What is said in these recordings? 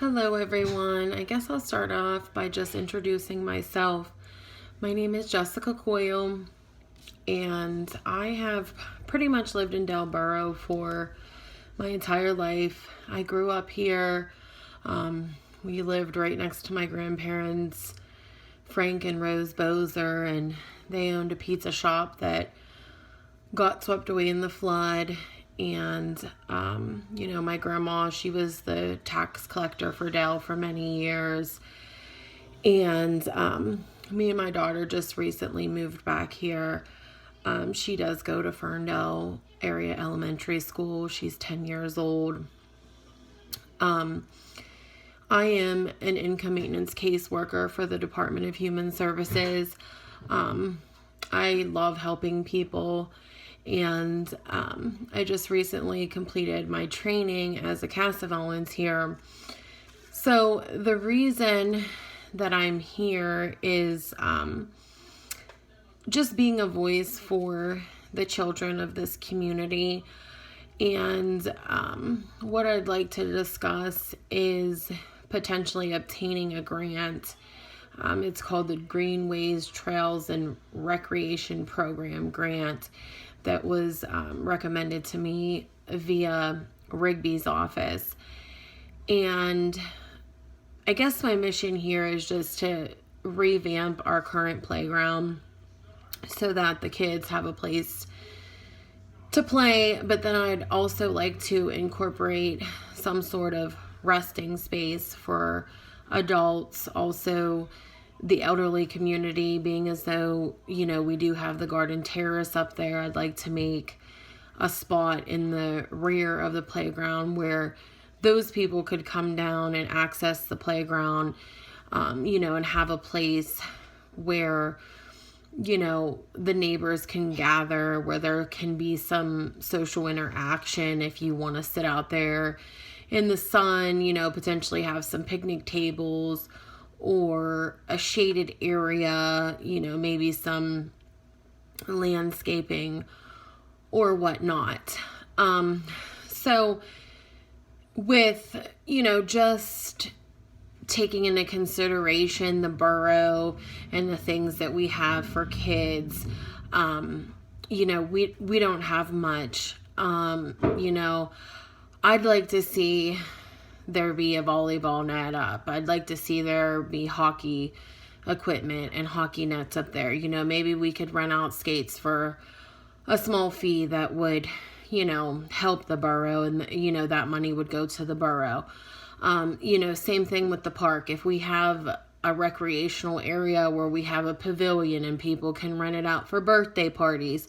Hello everyone. I guess I'll start off by just introducing myself. My name is Jessica Coyle and I have pretty much lived in Dale Borough for my entire life. I grew up here. We lived right next to my grandparents, Frank and Rose Bozer, and they owned a pizza shop that got swept away in the flood. And, my grandma, she was the tax collector for Dale for many years. And me and my daughter just recently moved back here. She does go to Ferndale Area Elementary School. She's 10 years old. I am an income maintenance caseworker for the Department of Human Services. I love helping people. And I just recently completed my training as a CASA volunteer. So the reason that I'm here is just being a voice for the children of this community. And what I'd like to discuss is potentially obtaining a grant. It's called the Greenways, Trails, and Recreation Program grant that was recommended to me via Rigby's office. And I guess my mission here is just to revamp our current playground so that the kids have a place to play, but then I'd also like to incorporate some sort of resting space for adults, also the elderly community, being as though, we do have the garden terrace up there. I'd like to make a spot in the rear of the playground where those people could come down and access the playground, and have a place where, the neighbors can gather, where there can be some social interaction if you want to sit out there in the sun, potentially have some picnic tables, or a shaded area, maybe some landscaping or whatnot. So with, just taking into consideration the borough and the things that we have for kids, we don't have much. I'd like to see there be a volleyball net up. I'd like to see there be hockey equipment and hockey nets up there. Maybe we could rent out skates for a small fee that would, help the borough, and, that money would go to the borough. Same thing with the park. If we have a recreational area where we have a pavilion and people can rent it out for birthday parties,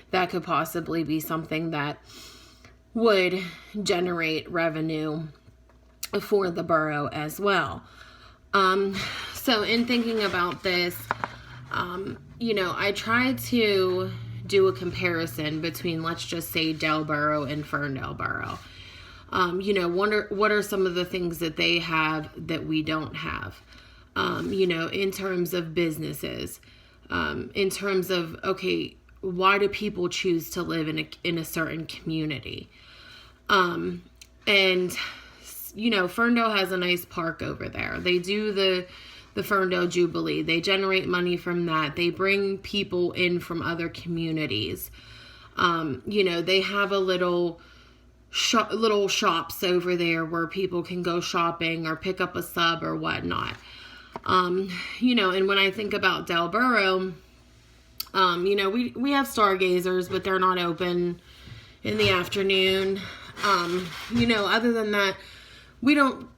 that could possibly be something that would generate revenue for the borough as well. So in thinking about this, I tried to do a comparison between, let's just say, Dale Borough and Ferndale Borough. What are some of the things that they have that we don't have? In terms of businesses, in terms of, okay, why do people choose to live in a certain community? Ferndale has a nice park over there. They do the Ferndale Jubilee. They generate money from that. They bring people in from other communities. They have a little shops over there where people can go shopping or pick up a sub or whatnot. And when I think about Dale Borough, we have stargazers, but they're not open in the afternoon. Other than that, we don't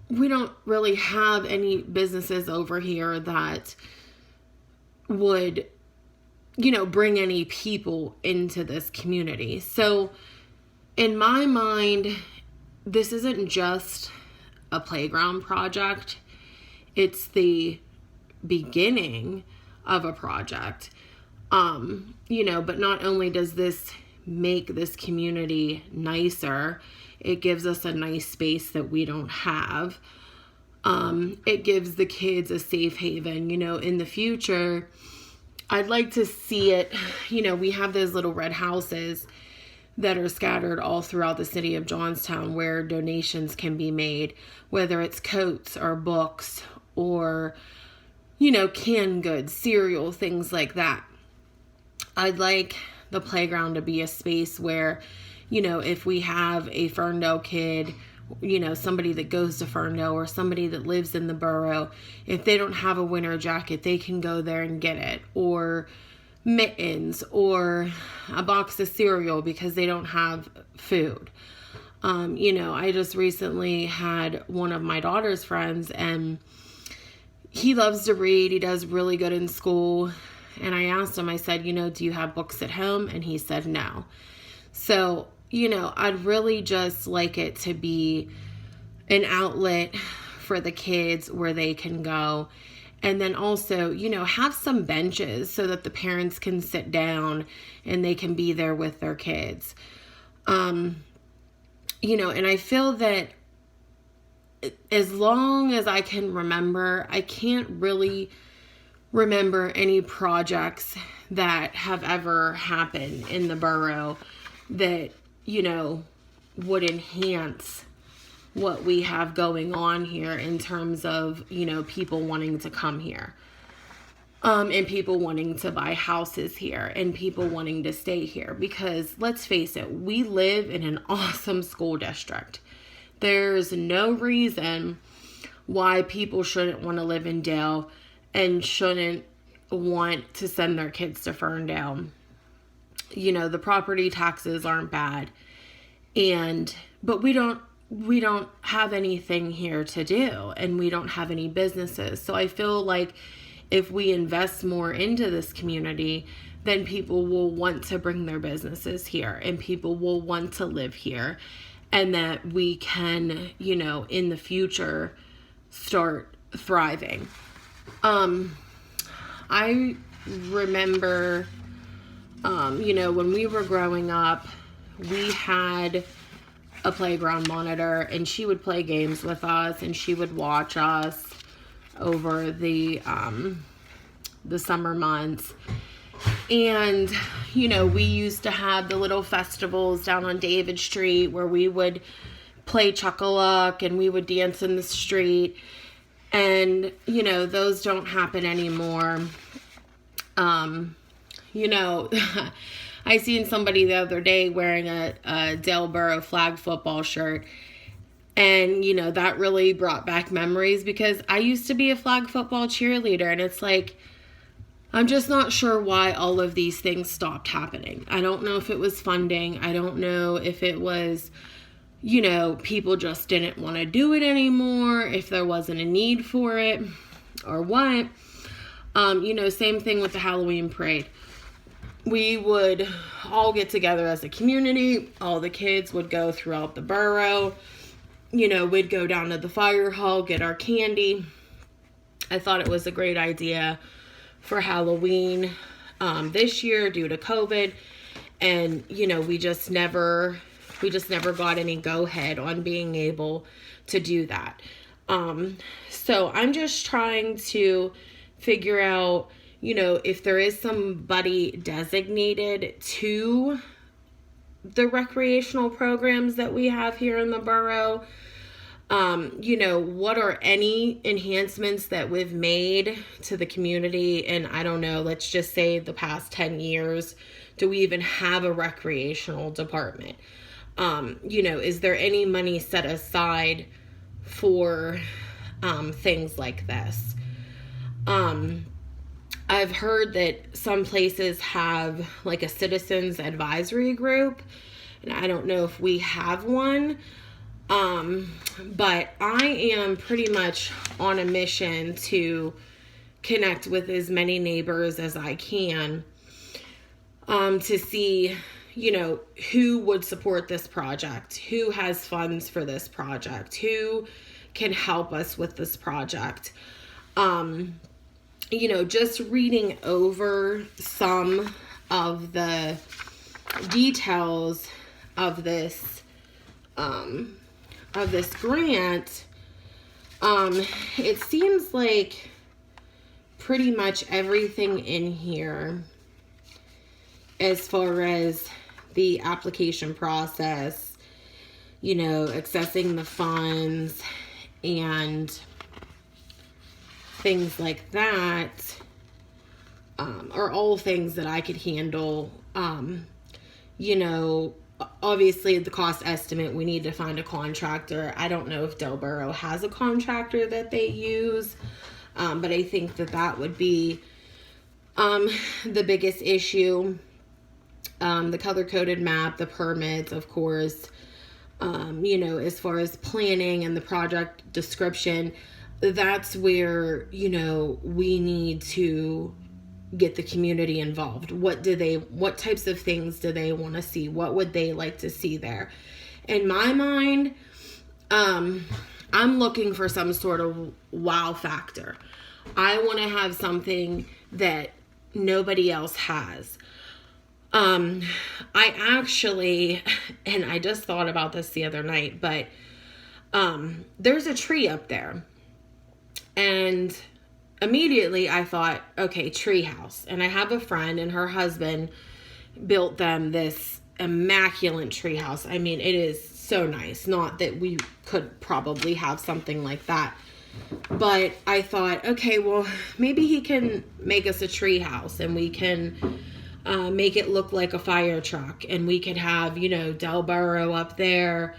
really have any businesses over here that would, bring any people into this community. So in my mind, this isn't just a playground project. It's the beginning of a project. But not only does this make this community nicer, it gives us a nice space that we don't have. It gives the kids a safe haven. In the future, I'd like to see it, we have those little red houses that are scattered all throughout the city of Johnstown where donations can be made, whether it's coats or books or, canned goods, cereal, things like that. I'd like the playground to be a space where, if we have a Ferndale kid, somebody that goes to Ferndale or somebody that lives in the borough, if they don't have a winter jacket, they can go there and get it, or mittens, or a box of cereal because they don't have food. I just recently had one of my daughter's friends, and he loves to read. He does really good in school. And I asked him, I said, do you have books at home? And he said no. So, I'd really just like it to be an outlet for the kids where they can go. And then also, have some benches so that the parents can sit down and they can be there with their kids. And I feel that as long as I can remember, I can't really remember any projects that have ever happened in the borough that, would enhance what we have going on here in terms of, people wanting to come here, and people wanting to buy houses here, and people wanting to stay here. Because let's face it, we live in an awesome school district. There's no reason why people shouldn't want to live in Dale and shouldn't want to send their kids to Ferndale. The property taxes aren't bad, but we don't have anything here to do, and we don't have any businesses. So I feel like if we invest more into this community, then people will want to bring their businesses here, and people will want to live here, and that we can, in the future start thriving. I remember, when we were growing up, we had a playground monitor, and she would play games with us, and she would watch us over the summer months. And, we used to have the little festivals down on David Street where we would play Chuck-a-Luck and we would dance in the street. And, those don't happen anymore. I seen somebody the other day wearing a Dale Borough flag football shirt. And, that really brought back memories, because I used to be a flag football cheerleader. And it's like, I'm just not sure why all of these things stopped happening. I don't know if it was funding. I don't know if it was, people just didn't want to do it anymore, if there wasn't a need for it, or what. Same thing with the Halloween parade. We would all get together as a community. All the kids would go throughout the borough. We'd go down to the fire hall, get our candy. I thought it was a great idea for Halloween this year due to COVID. And, we just never got any go-ahead on being able to do that. So I'm just trying to figure out, if there is somebody designated to the recreational programs that we have here in the borough. What are any enhancements that we've made to the community? And I don't know, let's just say the past 10 years, do we even have a recreational department? Is there any money set aside for things like this? I've heard that some places have like a citizens advisory group, and I don't know if we have one. But I am pretty much on a mission to connect with as many neighbors as I can, to see, who would support this project, who has funds for this project, who can help us with this project. Just reading over some of the details of this grant, it seems like pretty much everything in here, as far as the application process, you know, accessing the funds and things like that, are all things that I could handle. You know, obviously the cost estimate, we need to find a contractor. I don't know if Dale Borough has a contractor that they use, but I think that that would be the biggest issue. The color-coded map, the permits, of course, you know, as far as planning and the project description, that's where, you know, we need to get the community involved. What types of things do they want to see? What would they like to see there? In my mind, I'm looking for some sort of wow factor. I want to have something that nobody else has. I actually, and I just thought about this the other night, but there's a tree up there. And immediately I thought, okay, tree house. And I have a friend, and her husband built them this immaculate tree house. I mean, it is so nice. Not that we could probably have something like that, but I thought, okay, well, maybe he can make us a tree house, and we can make it look like a fire truck, and we could have, you know, Dale Borough up there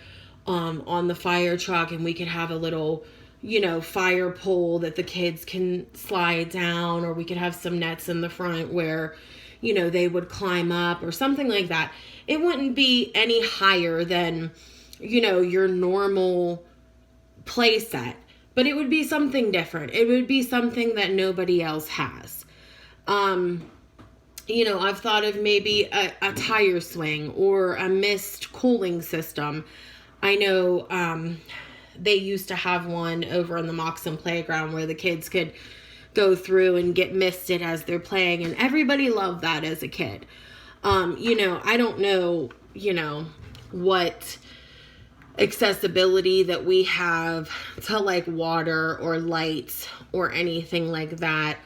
on the fire truck, and we could have a little, you know, fire pole that the kids can slide down, or we could have some nets in the front where, you know, they would climb up or something like that. It wouldn't be any higher than, you know, your normal play set, but it would be something different. It would be something that nobody else has. You know, I've thought of maybe a tire swing or a mist cooling system. I know they used to have one over on the Moxon playground where the kids could go through and get misted as they're playing, and everybody loved that as a kid. You know, I don't know, you know, what accessibility that we have to like water or lights or anything like that.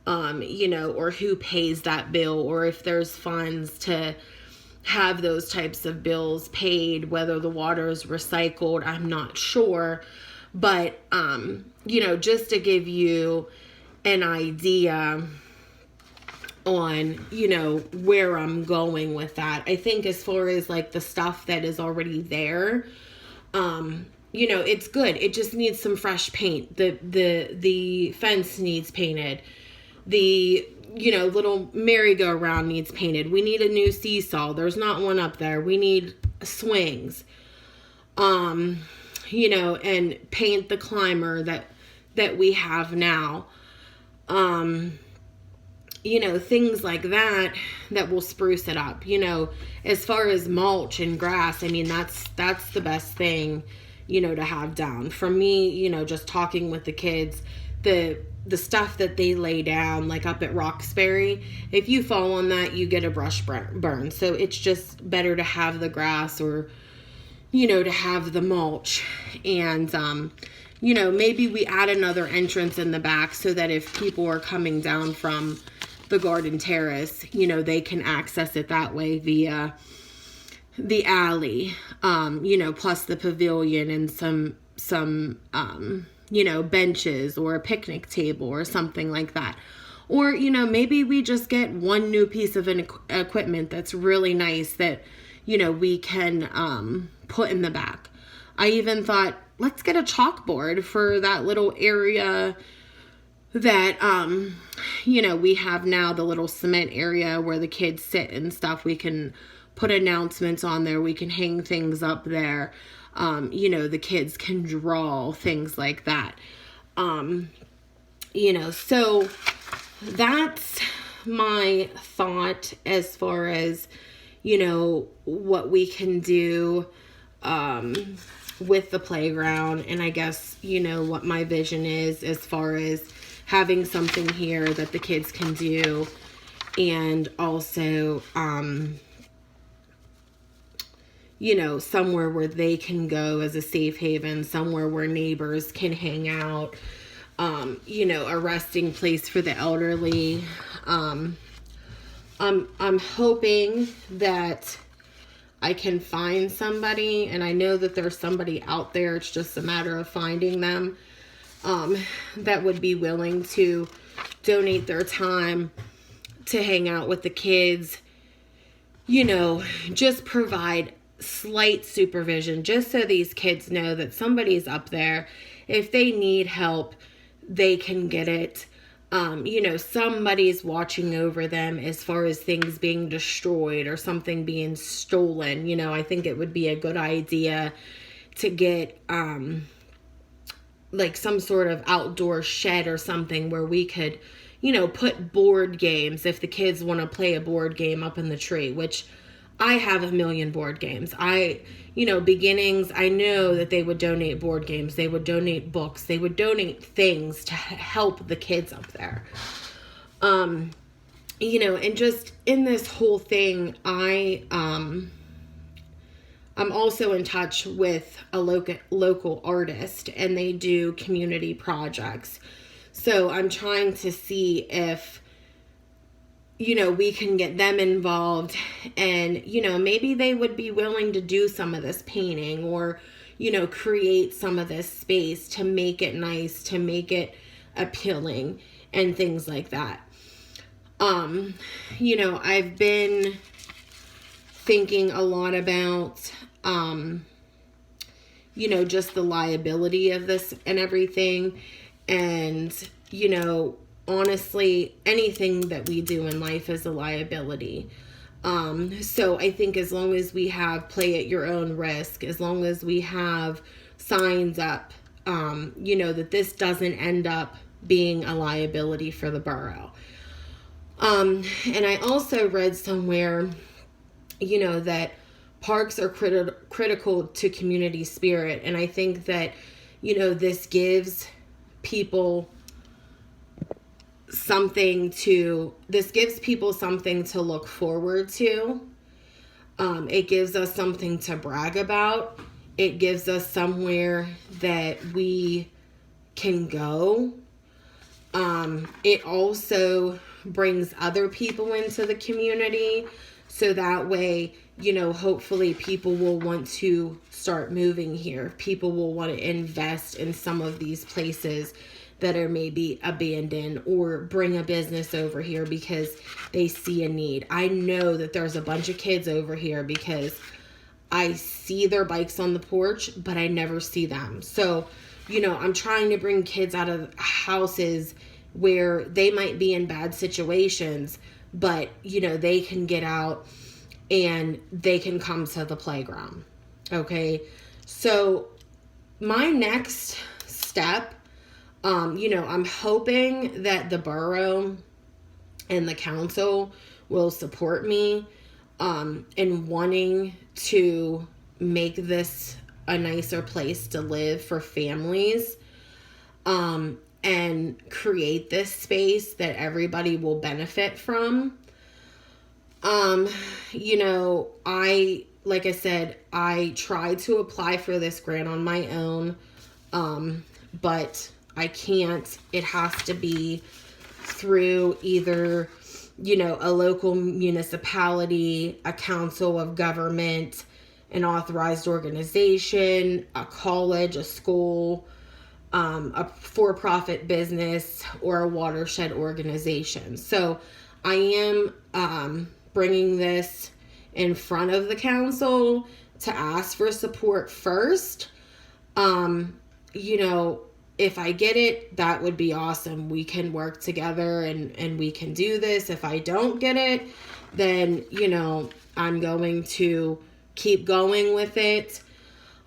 You know, or who pays that bill, or if there's funds to have those types of bills paid, whether the water is recycled, I'm not sure. But, you know, just to give you an idea on, you know, where I'm going with that, I think as far as like the stuff that is already there, you know, it's good. It just needs some fresh paint. The fence needs painted. The, you know, little merry-go-round needs painted. We need a new seesaw. There's not one up there. We need swings. You know, and paint the climber that we have now. You know, things like that will spruce it up. You know, as far as mulch and grass, I mean, that's the best thing, you know, to have down. For me, you know, just talking with the kids, the stuff that they lay down, like up at Roxbury, if you fall on that, you get a brush burn. So it's just better to have the grass, or, you know, to have the mulch. And, you know, maybe we add another entrance in the back so that if people are coming down from the garden terrace, you know, they can access it that way via the alley, you know, plus the pavilion and some you know, benches or a picnic table or something like that. Or, you know, maybe we just get one new piece of equipment that's really nice that, you know, we can put in the back. I even thought, let's get a chalkboard for that little area that, you know, we have now, the little cement area where the kids sit and stuff. We can put announcements on there. We can hang things up there. You know, the kids can draw, things like that. You know, so that's my thought as far as, you know, what we can do, with the playground. And I guess, you know, what my vision is as far as having something here that the kids can do. And also, you know, somewhere where they can go as a safe haven, somewhere where neighbors can hang out, you know, a resting place for the elderly. I'm hoping that, I can find somebody, and I know that there's somebody out there, it's just a matter of finding them, that would be willing to donate their time to hang out with the kids, just provide slight supervision, just so these kids know that somebody's up there. If they need help, they can get it. Somebody's watching over them as far as things being destroyed or something being stolen. I think it would be a good idea to get like some sort of outdoor shed or something where we could, put board games if the kids want to play a board game up in the tree, which I have a million board games. Beginnings, I know that they would donate board games. They would donate books. They would donate things to help the kids up there. And just in this whole thing, I'm also in touch with a local artist, and they do community projects. So I'm trying to see if, we can get them involved, and, maybe they would be willing to do some of this painting or, create some of this space to make it nice, to make it appealing and things like that. I've been thinking a lot about, just the liability of this and everything. And, honestly, anything that we do in life is a liability. So I think as long as we have play at your own risk, as long as we have signs up, that this doesn't end up being a liability for the borough. And I also read somewhere, that parks are critical to community spirit. And I think that, this gives people something to look forward to. It gives us something to brag about. It gives us somewhere that we can go. It also brings other people into the community, so that way, hopefully people will want to start moving here. People will want to invest in some of these places that are maybe abandoned, or bring a business over here because they see a need. I know that there's a bunch of kids over here because I see their bikes on the porch, but I never see them. So, I'm trying to bring kids out of houses where they might be in bad situations, but, they can get out and they can come to the playground. Okay. So my next step, I'm hoping that the borough and the council will support me in wanting to make this a nicer place to live for families, and create this space that everybody will benefit from. Like I said, I tried to apply for this grant on my own, but I can't. It has to be through either, a local municipality, a council of government, an authorized organization, a college, a school, a for-profit business, or a watershed organization. So I am bringing this in front of the council to ask for support first. If I get it, that would be awesome. We can work together and we can do this. If I don't get it, then, I'm going to keep going with it.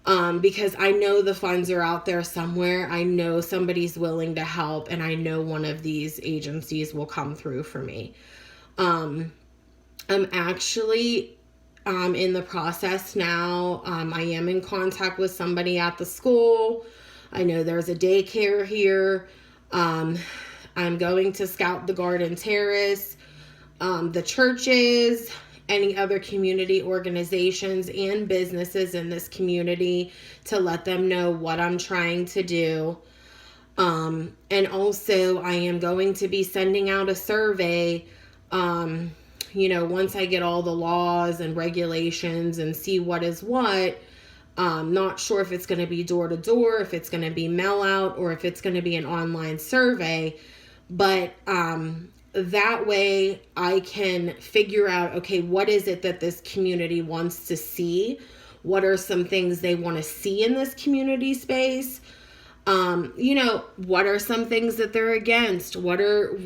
Because I know the funds are out there somewhere. I know somebody's willing to help, and I know one of these agencies will come through for me. I'm actually in the process now. I am in contact with somebody at the school. I know there's a daycare here. I'm going to scout the garden terrace, the churches, any other community organizations and businesses in this community to let them know what I'm trying to do. And also I am going to be sending out a survey, once I get all the laws and regulations and see what is what, not sure if it's going to be door to door, if it's going to be mail out, or if it's going to be an online survey. But that way I can figure out, okay, what is it that this community wants to see? What are some things they want to see in this community space? What are some things that they're against? What do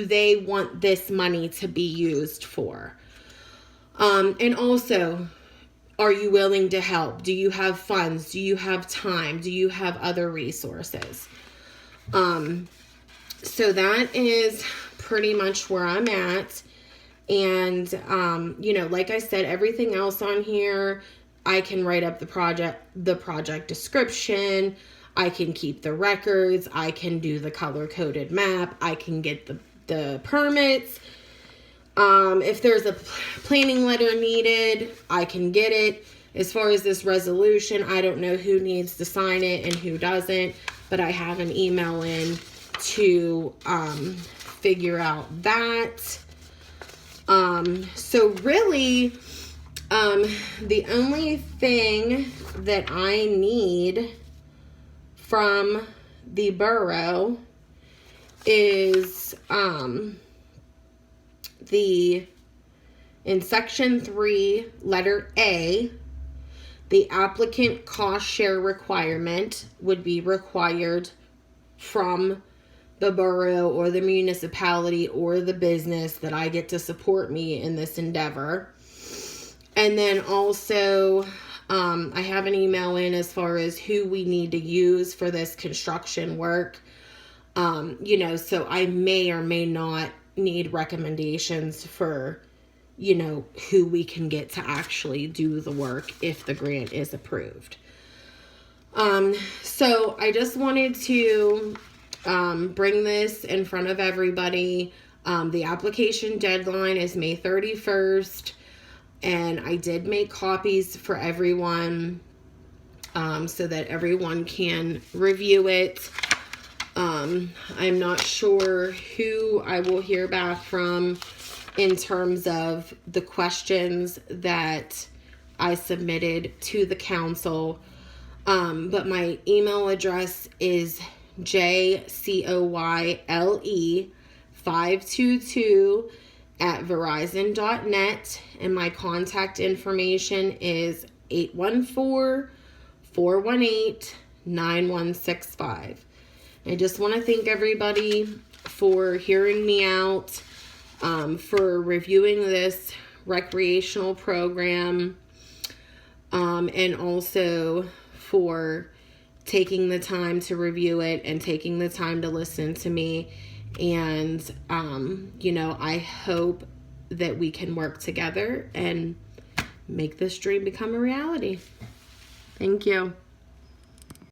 they want this money to be used for? And also, are you willing to help? Do you have funds? Do you have time? Do you have other resources? So that is pretty much where I'm at. And, like I said, everything else on here, I can write up the project description. I can keep the records. I can do the color-coded map. I can get the permits. If there's a planning letter needed, I can get it. As far as this resolution, I don't know who needs to sign it and who doesn't, but I have an email in to figure out that. So really, the only thing that I need from the borough is in section 3, letter A, the applicant cost share requirement would be required from the borough or the municipality or the business that I get to support me in this endeavor. And then also, I have an email in as far as who we need to use for this construction work. So I may or may not need recommendations for, who we can get to actually do the work if the grant is approved. So I just wanted to bring this in front of everybody. The application deadline is May 31st, and I did make copies for everyone so that everyone can review it. I'm not sure who I will hear back from in terms of the questions that I submitted to the council. But my email address is jcoyle522@verizon.net, and my contact information is 814-418-9165. I just want to thank everybody for hearing me out, for reviewing this recreational program, and also for taking the time to review it and taking the time to listen to me. And, I hope that we can work together and make this dream become a reality. Thank you.